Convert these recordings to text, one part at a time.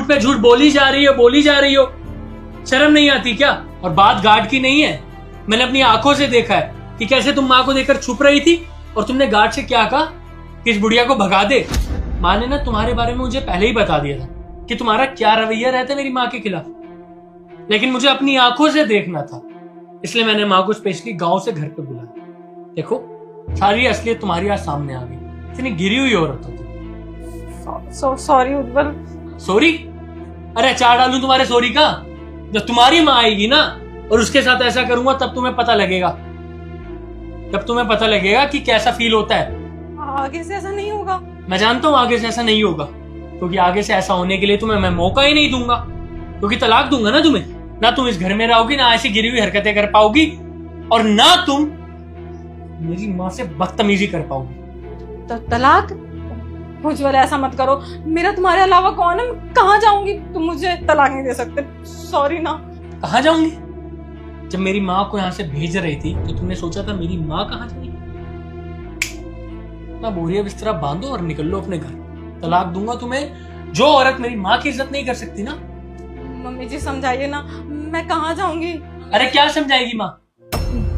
पे झूठ बोली जा रही हो। शर्म नहीं आती क्या? और बात गार्ड की नहीं है, मैंने अपनी आंखों से देखा है कि कैसे तुम माँ को देखकर छुप रही थी और तुमने गार्ड से क्या कहा कि इस बुढ़िया को भगा दे। माँ ने ना तुम्हारे बारे में मुझे पहले ही बता दिया था कि तुम्हारा क्या रवैया रहता है मेरी माँ के खिलाफ, लेकिन मुझे अपनी आंखों से देखना था, इसलिए मैंने माँ को स्पेशली गांव से घर पे बुलाया। देखो सारी असलियत तुम्हारी आज सामने आ गई। इतनी गिरी हुई औरत हो तुम। सॉरी उज्जवल। सॉरी? अरे चार डालूं तुम्हारे सॉरी का? जब तुम्हारी माँ आएगी ना और उसके साथ ऐसा करूंगा तब तुम्हें पता लगेगा, कि कैसा फील होता है। आगे से ऐसा नहीं होगा। मैं जानता हूँ आगे से ऐसा नहीं होगा, क्योंकि आगे से ऐसा होने के लिए तुम्हें मैं मौका ही नहीं दूंगा, क्योंकि तलाक दूंगा ना तुम्हें। ना तुम इस घर में रहोगी, ना ऐसी गिरी हुई हरकतें कर पाओगी, और ना तुम मेरी माँ से बदतमीजी कर पाओगी। तलाक? उज्जवल ऐसा मत करो, मेरा तुम्हारे अलावा कौन है? मैं कहाँ जाऊंगी? तुम मुझे तलाक नहीं दे सकते। सॉरी ना। कहाँ जाऊंगी? जब मेरी माँ को यहाँ से भेज रही थी तो तुमने सोचा था मेरी माँ कहाँ जाएगी? ना बोरिया बिस्तरा बांधो और निकल लो अपने घर। तलाक दूंगा तुम्हें। जो औरत मेरी माँ की इज्जत नहीं कर सकती ना। मम्मी जी समझाइए ना, मैं कहाँ जाऊंगी? अरे क्या समझाएगी माँ?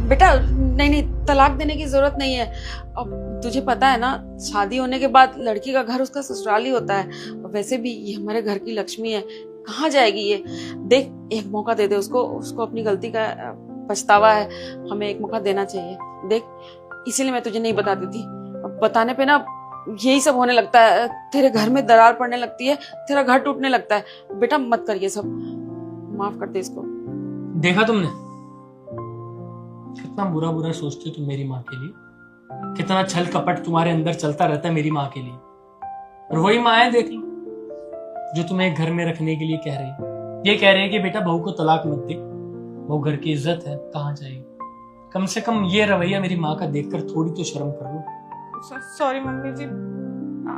बेटा नहीं, तलाक देने की जरूरत नहीं है। अब तुझे पता है ना, शादी होने के बाद लड़की का घर उसका ससुराल ही होता है। वैसे भी ये हमारे घर की लक्ष्मी है, कहाँ जाएगी ये? देख, एक मौका दे दे उसको अपनी गलती का पछतावा है, हमें एक मौका देना चाहिए। देख, इसीलिए मैं तुझे नहीं बताती थी। अब बताने पे ना यही सब होने लगता है, तेरे घर में दरार पड़ने लगती है, तेरा घर टूटने लगता है। बेटा मत कर ये सब, माफ कर दे इसको। देखा तुमने कितना बुरा सोचती हो तुम मेरी माँ के लिए, कितना छल कपट तुम्हारे अंदर चलता रहता है मेरी माँ के लिए। और वही माँ है, देख लो, जो तुम्हें घर में रखने के लिए कह रही है। ये कह रही है कि बेटा बहू को तलाक मत दे, बहू घर की इज्जत है, कहाँ जाएगी। कम से कम ये रवैया मेरी माँ का देखकर थोड़ी तो शर्म कर लो। सॉरी मम्मी जी,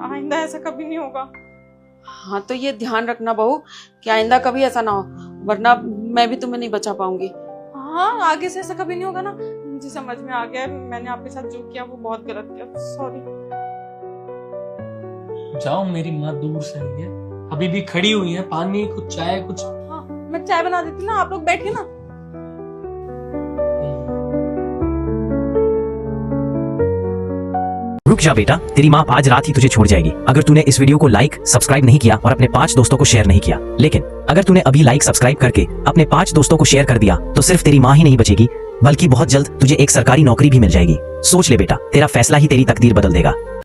आइंदा ऐसा कभी नहीं होगा। हाँ तो ये ध्यान रखना बहू कि आइंदा कभी ऐसा ना हो, वरना मैं भी तुम्हें नहीं बचा पाऊंगी। हाँ, आगे से ऐसा कभी नहीं होगा ना। मुझे समझ में आ गया, मैंने आपके साथ जो किया वो बहुत गलत किया। सॉरी। जाओ, मेरी माँ दूर से आई है, अभी भी खड़ी हुई है। पानी, कुछ चाय, कुछ। हाँ, मैं चाय बना देती ना, आप लोग बैठिए ना। रुक जा बेटा, तेरी माँ आज रात ही तुझे छोड़ जाएगी अगर तूने इस वीडियो को लाइक सब्सक्राइब नहीं किया और अपने 5 दोस्तों को शेयर नहीं किया। लेकिन अगर तूने अभी लाइक सब्सक्राइब करके अपने 5 दोस्तों को शेयर कर दिया तो सिर्फ तेरी माँ ही नहीं बचेगी, बल्कि बहुत जल्द तुझे एक सरकारी नौकरी भी मिल जाएगी। सोच ले बेटा, तेरा फैसला ही तेरी तकदीर बदल देगा।